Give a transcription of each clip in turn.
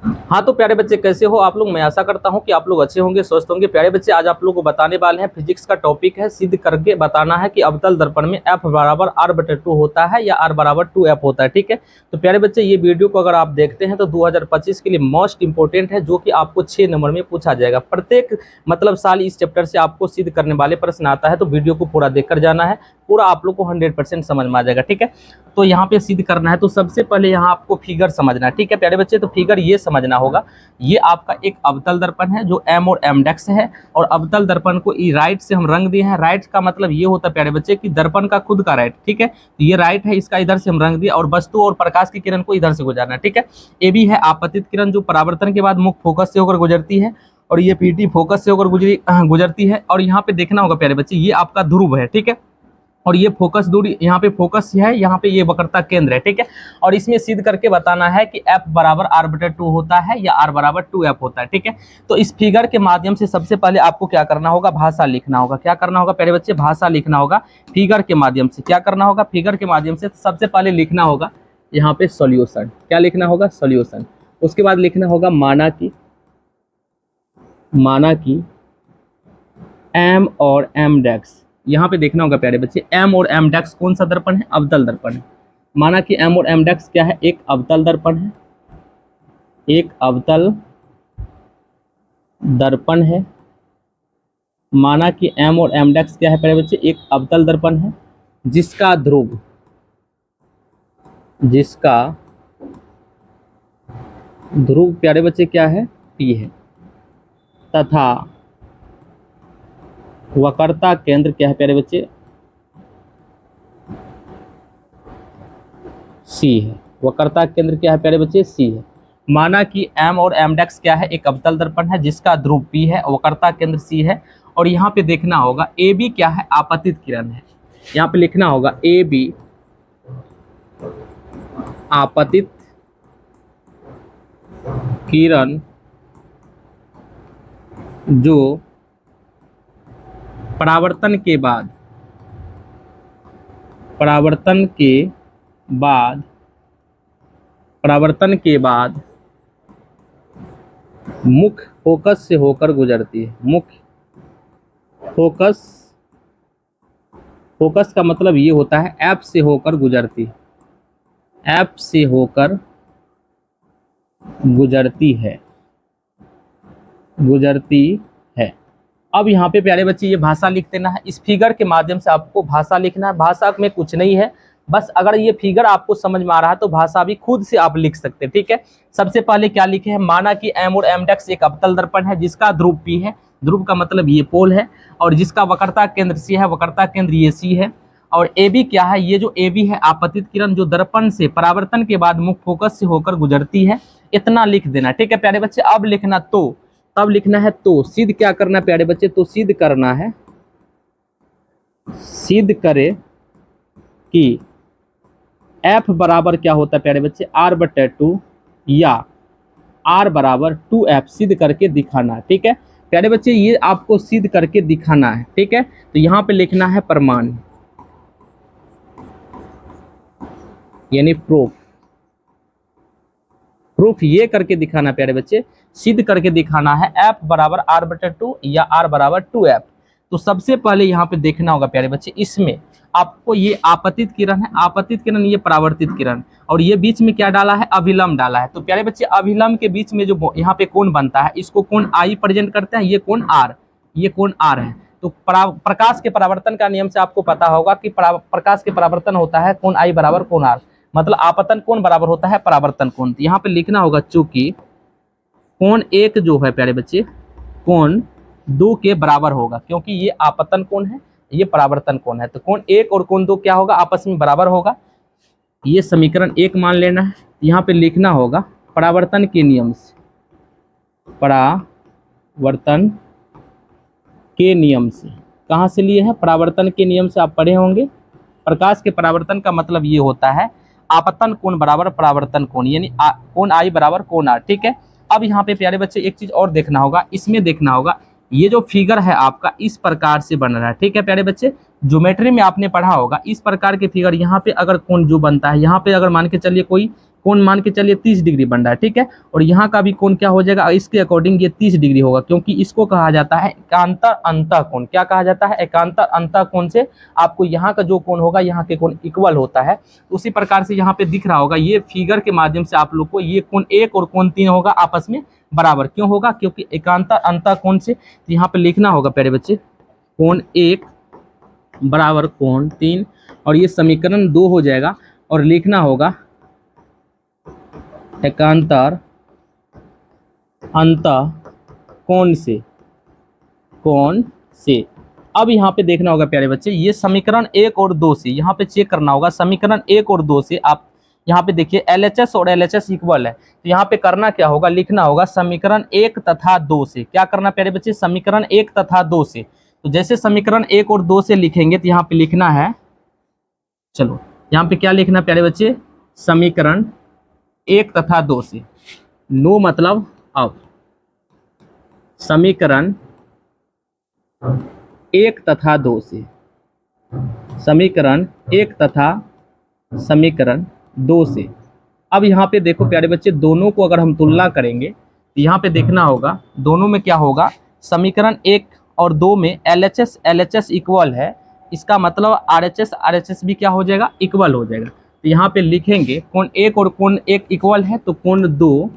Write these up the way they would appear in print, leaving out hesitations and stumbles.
हाँ तो प्यारे बच्चे कैसे हो आप लोग। मैं आशा करता हूँ कि आप लोग अच्छे होंगे, स्वस्थ होंगे। प्यारे बच्चे आज आप लोगों को बताने वाले हैं, फिजिक्स का टॉपिक है, सिद्ध करके बताना है कि अवतल दर्पण में F बराबर R/2 होता है या R बराबर 2F होता है। ठीक है, तो प्यारे बच्चे ये वीडियो को अगर आप देखते हैं तो 2025 के लिए मोस्ट इंपॉर्टेंट है, जो कि आपको 6 नंबर में पूछा जाएगा। प्रत्येक मतलब साल इस चैप्टर से आपको सिद्ध करने वाले प्रश्न आता है, तो वीडियो को पूरा देखकर जाना है, पूरा आप लोग को 100% समझ में आ जाएगा। ठीक है, तो यहाँ पे सिद्ध करना है तो सबसे पहले यहाँ आपको फिगर समझना है। ठीक है प्यारे बच्चे, तो फिगर ये समझना होगा, ये आपका एक अवतल दर्पण है जो एम और एमडेक्स है, और अवतल दर्पण को राइट से हम रंग दिए हैं। राइट का मतलब ये होता है प्यारे बच्चे कि दर्पण का खुद का राइट। ठीक है, तो ये राइट है, इसका इधर से हम रंग दिया, और वस्तु और प्रकाश की किरण को इधर से गुजारना है। ठीक है, ए बी है आपतित किरण जो परावर्तन के बाद मुख्य फोकस से होकर गुजरती है, और ये पीटी फोकस से होकर गुजरती है। और यहाँ पे देखना होगा प्यारे बच्चे, ये आपका ध्रुव है। ठीक है, और ये फोकस दूरी, यहाँ पे फोकस है, यहाँ पे ये वक्रता केंद्र है। ठीक है, और इसमें सिद्ध करके बताना है कि F बराबर R/2 होता है या R बराबर 2F होता है। ठीक है, तो इस फिगर के माध्यम से सबसे पहले आपको क्या करना होगा, भाषा लिखना होगा। क्या करना होगा प्यारे बच्चे, भाषा लिखना होगा। फिगर के माध्यम से क्या करना होगा, फिगर के माध्यम से सबसे पहले लिखना होगा यहाँ पे सॉल्यूशन। क्या लिखना होगा, सॉल्यूशन। उसके बाद लिखना होगा माना की M और M' यहाँ पे देखना होगा प्यारे बच्चे, M और M' कौन सा दर्पण है, अवतल दर्पण है। माना कि M और M' क्या है, एक अवतल दर्पण है, एक अवतल दर्पण है। माना कि M और M' क्या है प्यारे बच्चे, एक अवतल दर्पण है जिसका ध्रुव प्यारे बच्चे क्या है, P है, तथा वक्रता केंद्र क्या है प्यारे बच्चे, C है। वक्रता केंद्र क्या है प्यारे बच्चे, C है। माना कि M और M' क्या है, एक अवतल दर्पण है जिसका ध्रुव P है, वक्रता केंद्र C है। और यहाँ पे देखना होगा AB क्या है, आपतित किरण है। यहाँ पे लिखना होगा AB आपतित किरण जो परावर्तन के बाद मुख्य फोकस से होकर गुजरती है। मुख्य फोकस का मतलब ये होता है F से होकर गुजरती है, F से होकर गुजरती है। अब यहाँ पे प्यारे बच्चे ये भाषा लिख देना है। इस फिगर के माध्यम से आपको भाषा लिखना है। भाषा में कुछ नहीं है, बस अगर ये फिगर आपको समझ में आ रहा है तो भाषा भी खुद से आप लिख सकते हैं। ठीक है, सबसे पहले क्या लिखे हैं, माना कि M और M' एक अवतल दर्पण है जिसका ध्रुव P है। ध्रुव का मतलब ये पोल है, और जिसका वक्रता केंद्र C है, वक्रता केंद्र ये C है। और AB क्या है, ये जो AB है आपतित किरण जो दर्पण से परावर्तन के बाद मुख्य फोकस से होकर गुजरती है। इतना लिख देना। ठीक है प्यारे बच्चे, अब लिखना तब लिखना है तो सिद्ध क्या करना प्यारे बच्चे, तो सिद्ध करना है, सिद्ध करे कि F बराबर क्या होता है प्यारे बच्चे, R/2 या R बराबर 2F सिद्ध करके दिखाना है। ठीक है प्यारे बच्चे, ये आपको सिद्ध करके दिखाना है। ठीक है, तो यहाँ पे लिखना है प्रमाण यानी प्रूफ ये करके दिखाना प्यारे बच्चे, सिद्ध करके दिखाना है F बराबर R/2 या R बराबर 2F। तो सबसे पहले यहाँ पे देखना होगा प्यारे बच्चे, इसमें आपको ये आपतित किरण है, आपतित किरण ये परावर्तित किरण, और ये बीच में क्या डाला है, अभिलंब डाला है। तो प्यारे बच्चे अभिलंब के बीच में जो यहाँ पे कोण बनता है, इसको कोण I प्रेजेंट करते हैं, ये कोण R है। तो प्रकाश के परावर्तन का नियम से आपको पता होगा कि प्रकाश के परावर्तन होता है कोण I बराबर कोण R, मतलब आपतन कोण बराबर होता है परावर्तन कोण। तो यहाँ पे लिखना होगा चूंकि कोण 1 जो है प्यारे बच्चे कोण 2 के बराबर होगा, क्योंकि ये आपतन कोण है, ये परावर्तन कोण है। तो कोण 1 और कोण 2 क्या होगा, आपस में बराबर होगा। ये समीकरण 1 मान लेना है। यहाँ पे लिखना होगा परावर्तन के नियम से, परावर्तन के नियम से कहाँ से लिए हैं, परावर्तन के नियम से आप पढ़े होंगे। प्रकाश के परावर्तन का मतलब ये होता है आपतन कोण बराबर परावर्तन कोण, यानी कोण I बराबर कोण R। ठीक है, अब यहाँ पे प्यारे बच्चे एक चीज और देखना होगा, इसमें देखना होगा ये जो फिगर है आपका इस प्रकार से बन रहा है। ठीक है प्यारे बच्चे, ज्योमेट्री में आपने पढ़ा होगा इस प्रकार के फिगर, यहाँ पे अगर कोण जो बनता है, यहाँ पे अगर मान के चलिए कोई कोण मान के चलिए 30 डिग्री बन रहा है, ठीक है। और यहाँ का भी कोण क्या हो जाएगा, इसके अकॉर्डिंग ये 30 डिग्री होगा, क्योंकि इसको कहा जाता है एकांतर अंतः कोण। क्या कहा जाता है, एकांतर अंतः कोण से आपको यहाँ का जो कोण होगा, यहाँ के कोण इक्वल होता है। उसी प्रकार से यहाँ पे दिख रहा होगा, ये फिगर के माध्यम से आप लोग को ये कोण 1 और कोण 3 होगा आपस में बराबर। क्यों होगा, क्योंकि एकांतर अंतः कोण से। तो यहाँ पे लिखना होगा प्यारे बच्चे, कोण 1 बराबर कोण 3, और ये समीकरण 2 हो जाएगा। और लिखना होगा एकांतर अंतः कोण से। अब यहाँ पे देखना होगा प्यारे बच्चे, ये समीकरण 1 और 2 से यहाँ पे चेक करना होगा। समीकरण 1 और 2 से आप यहाँ पे देखिए LHS और LHS इक्वल है। तो यहाँ पे करना क्या होगा, लिखना होगा समीकरण 1 तथा 2 से। क्या करना प्यारे बच्चे, समीकरण 1 तथा 2 से। तो जैसे समीकरण 1 और 2 से लिखेंगे तो यहाँ पे लिखना है, चलो यहाँ पे क्या लिखना प्यारे बच्चे, समीकरण 1 तथा 2 से। नो मतलब अब, समीकरण 1 तथा 2 से, समीकरण 1 तथा समीकरण 2 से। अब यहाँ पे देखो प्यारे बच्चे, दोनों को अगर हम तुलना करेंगे तो यहाँ पे देखना होगा दोनों में क्या होगा, समीकरण 1 और 2 में LHS इक्वल है, इसका मतलब RHS भी क्या हो जाएगा, इक्वल हो जाएगा। तो यहाँ पे लिखेंगे कोण 1 और कोण 1 इक्वल है, तो कोण 2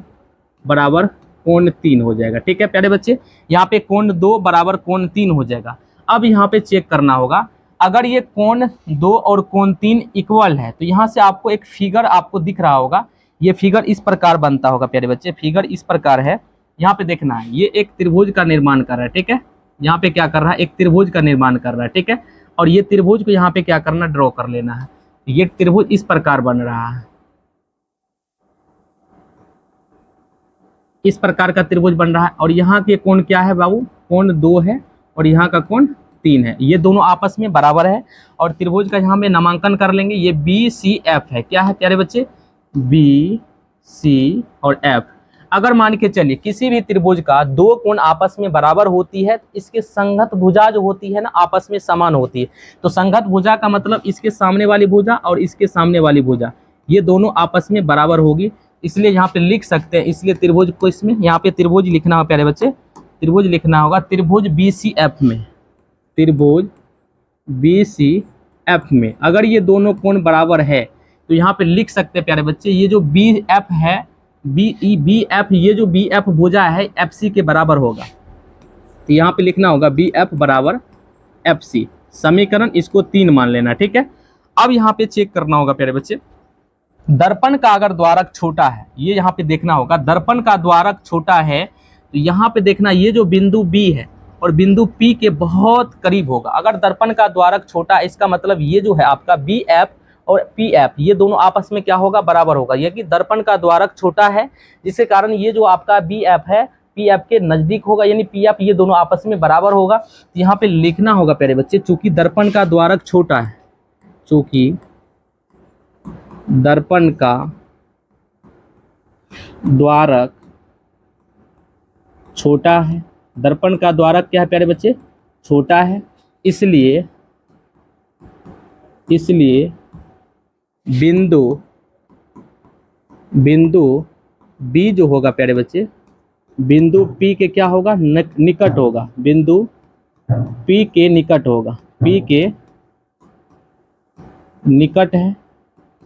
बराबर कोण 3 हो जाएगा, ठीक है प्यारे बच्चे। यहाँ पे कोण 2 बराबर कोण 3 हो जाएगा। अब यहाँ पे चेक करना होगा, अगर ये कोण 2 और कोण 3 इक्वल है तो यहाँ से आपको एक फिगर आपको दिख रहा होगा। ये फिगर इस प्रकार बनता होगा प्यारे बच्चे, फिगर इस प्रकार है। यहाँ पे देखना है, ये एक त्रिभुज का निर्माण कर रहा है, ठीक है। यहाँ पे क्या कर रहा है, एक त्रिभुज का निर्माण कर रहा है, ठीक है। और ये त्रिभुज को यहाँ पे क्या करना, ड्रॉ कर लेना है। ये त्रिभुज इस प्रकार बन रहा है, इस प्रकार का त्रिभुज बन रहा है। और यहाँ के कोण क्या है बाबू, कोण 2 है और यहाँ का कोण 3 है। ये दोनों आपस में बराबर है। और त्रिभुज का यहाँ में नामांकन कर लेंगे, ये BCF है। क्या है प्यारे बच्चे, BC और F। अगर मान के चलिए किसी भी त्रिभुज का 2 कोण आपस में बराबर होती है, इसके संगत भुजा जो होती है ना आपस में समान होती है। तो संगत भुजा का मतलब इसके सामने वाली भुजा और इसके सामने वाली भुजा, ये दोनों आपस में बराबर होगी। इसलिए यहाँ पे लिख सकते हैं, इसलिए त्रिभुज को इसमें यहाँ पे त्रिभुज लिखना होगा प्यारे बच्चे, त्रिभुज लिखना होगा त्रिभुज BCF में, त्रिभुज BCF में अगर ये दोनों कोण बराबर है तो यहाँ पे लिख सकते हैं प्यारे बच्चे, ये जो BF है, BF, ये जो BF भुजा है FC के बराबर होगा। तो यहाँ पे लिखना होगा BF बराबर FC। समीकरण इसको 3 मान लेना, ठीक है। अब यहाँ पे चेक करना होगा प्यारे बच्चे, दर्पण का अगर द्वारक छोटा है, ये यहाँ पे देखना होगा, दर्पण का द्वारक छोटा है तो यहाँ पे देखना, ये जो बिंदु B है और बिंदु P के बहुत करीब होगा। अगर दर्पण का द्वारक छोटा है, इसका मतलब ये जो है आपका BF और PF, ये दोनों आपस में क्या होगा, बराबर होगा। ये कि दर्पण का द्वारक छोटा है, जिसके कारण ये जो आपका BF है PF के नजदीक होगा, यानी PF, ये दोनों आपस में बराबर होगा। तो यहाँ पे लिखना होगा प्यारे बच्चे, चूंकि दर्पण का द्वारक छोटा है, चूंकि दर्पण का द्वारक छोटा है, दर्पण का द्वारक क्या है प्यारे बच्चे, छोटा है, इसलिए बिंदु B जो होगा प्यारे बच्चे, बिंदु P के क्या होगा, निकट होगा, बिंदु P के निकट होगा, P के निकट है।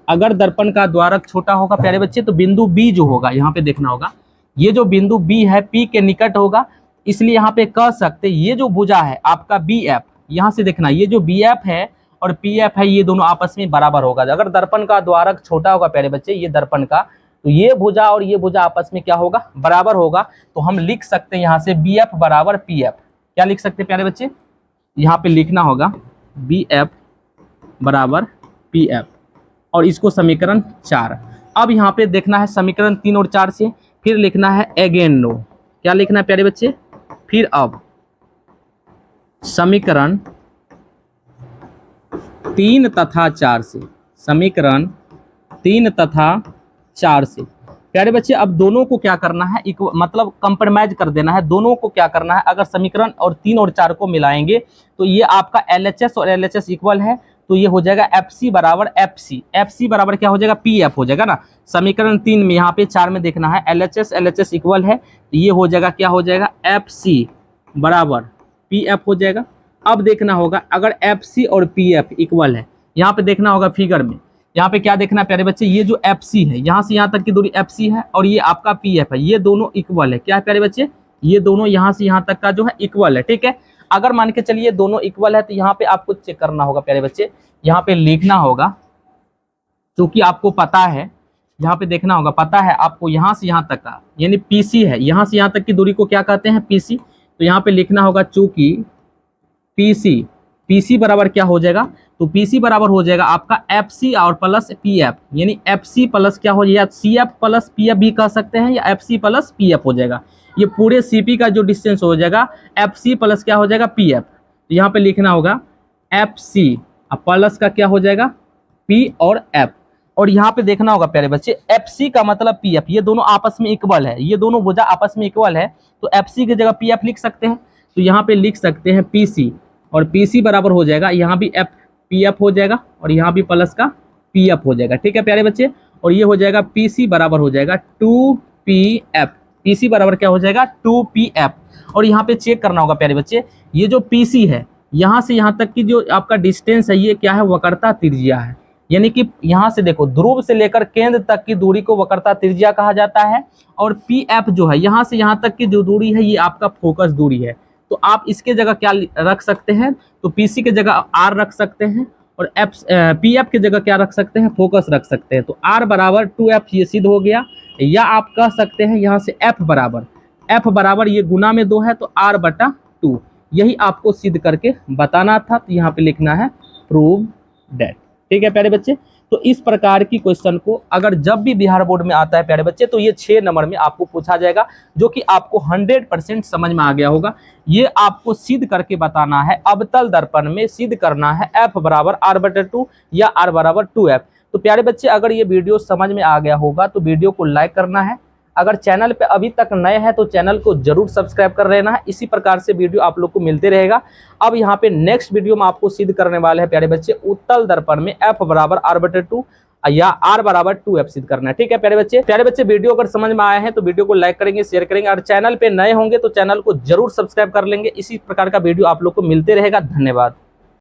अगर दर्पण का द्वारक छोटा होगा प्यारे बच्चे तो बिंदु B जो होगा, यहाँ पे देखना होगा, ये जो बिंदु B है P के निकट होगा। इसलिए यहाँ पे कह सकते ये जो भुजा है आपका BF, यहाँ से देखना, ये जो BF है और PF है, ये दोनों आपस में बराबर होगा। अगर दर्पण का द्वारक छोटा होगा प्यारे बच्चे, ये दर्पण का, तो ये भुजा और ये भुजा आपस में क्या होगा, बराबर होगा। तो हम लिख सकते हैं यहाँ से BF बराबर PF। क्या लिख सकते हैं प्यारे बच्चे, यहाँ पे लिखना होगा BF बराबर PF, और इसको समीकरण 4। अब यहाँ पे देखना है समीकरण 3 और 4 से, फिर लिखना है अगेन नो। क्या लिखना है प्यारे बच्चे, फिर अब समीकरण 3 तथा 4 से, समीकरण 3 तथा 4 से प्यारे बच्चे, अब दोनों को क्या करना है, मतलब कंप्रोमाइज कर देना है। दोनों को क्या करना है, अगर समीकरण और 3 और 4 को मिलाएंगे तो ये आपका LHS और LHS इक्वल है, तो ये हो जाएगा एफ सी बराबर एफ सी, एफ सी बराबर क्या हो जाएगा, पी एफ हो जाएगा ना। समीकरण 3 में, यहाँ पे 4 में देखना है, एल एच एस इक्वल है, तो ये हो जाएगा क्या हो जाएगा, एफ सी बराबर पी एफ हो जाएगा। अब देखना होगा अगर एफ सी और पी एफ इक्वल है, यहाँ पे देखना होगा फिगर में, यहाँ पे क्या देखना है प्यारे बच्चे, ये जो एफ सी है यहाँ से यहाँ तक की दूरी एफ सी है और ये आपका पी एफ है, ये दोनों इक्वल है। क्या है प्यारे बच्चे, ये दोनों यहाँ से यहाँ तक का जो है इक्वल है, ठीक है। अगर मान के चलिए दोनों इक्वल है तो यहाँ पे आपको चेक करना होगा प्यारे बच्चे, यहाँ पे लिखना होगा, क्योंकि आपको पता है, यहाँ पे देखना होगा, पता है आपको यहाँ से यहाँ तक का यानी पीसी है, यहाँ से यहाँ तक की दूरी को क्या कहते हैं, पीसी। तो यहाँ पे लिखना होगा चूंकि पीसी, पीसी बराबर क्या हो जाएगा, तो पीसी बराबर हो जाएगा आपका एफ सी और प्लस पी एफ, यानी एफ सी प्लस क्या हो जाएगा, C F plus P F भी कह सकते हैं, या F C plus P F हो जाएगा। ये पूरे सीपी का जो डिस्टेंस हो जाएगा एफ सी प्लस क्या हो जाएगा, पी एफ। तो यहाँ पे लिखना होगा एफ सी प्लस का क्या हो जाएगा, पी और एफ। और यहाँ पे देखना होगा प्यारे बच्चे, एफ सी का मतलब पी एफ, ये दोनों आपस में इक्वल है, ये दोनों भुजा आपस में इक्वल है, तो एफ सी की जगह पी एफ लिख सकते हैं। तो यहाँ पे लिख सकते हैं पी सी, और पी सी बराबर हो जाएगा, यहाँ भी एफ पी एफ हो जाएगा और यहाँ भी प्लस का पी एफ हो जाएगा, ठीक है प्यारे बच्चे। और ये हो जाएगा पी सी बराबर हो जाएगा 2pf, पी सी बराबर क्या हो जाएगा, 2pf। और यहाँ पे चेक करना होगा प्यारे बच्चे, ये जो पी सी है यहाँ से यहाँ तक की जो आपका डिस्टेंस है, ये क्या है, वक्रता त्रिज्या है, यानी कि यहाँ से देखो ध्रुव से लेकर केंद्र तक की दूरी को वक्रता त्रिज्या कहा जाता है। और पी एफ जो है यहाँ से यहाँ तक की जो दूरी है, ये आपका फोकस दूरी है। तो आप इसके जगह क्या रख सकते हैं, तो पीसी के जगह आर रख सकते हैं, और एफ पी एफ की जगह क्या रख सकते हैं, फोकस रख सकते हैं। तो आर बराबर 2f ये सिद्ध हो गया, या आप कह सकते हैं यहाँ से एफ बराबर ये गुना में 2 है तो r बटा 2, यही आपको सिद्ध करके बताना था। तो यहाँ पे लिखना है प्रूव दैट, ठीक है प्यारे बच्चे। तो इस प्रकार की क्वेश्चन को अगर जब भी बिहार बोर्ड में आता है प्यारे बच्चे, तो ये 6 नंबर में आपको पूछा जाएगा, जो कि आपको 100% समझ में आ गया होगा। ये आपको सिद्ध करके बताना है, अवतल दर्पण में सिद्ध करना है f बराबर r/2 या r बराबर 2f। तो प्यारे बच्चे अगर ये वीडियो समझ में आ गया होगा तो वीडियो को लाइक करना है, अगर चैनल पे अभी तक नए हैं तो चैनल को जरूर सब्सक्राइब कर लेना है। इसी प्रकार से वीडियो आप लोग को मिलते रहेगा। अब यहाँ पे नेक्स्ट वीडियो में आपको सिद्ध करने वाले हैं प्यारे बच्चे, उत्तल दर्पण में f बराबर r/2 या r बराबर 2f सिद्ध करना है, ठीक है प्यारे बच्चे वीडियो अगर समझ में आए हैं तो वीडियो को लाइक करेंगे, शेयर करेंगे, और चैनल पे नए होंगे तो चैनल को जरूर सब्सक्राइब कर लेंगे। इसी प्रकार का वीडियो आप लोग को मिलते रहेगा। धन्यवाद।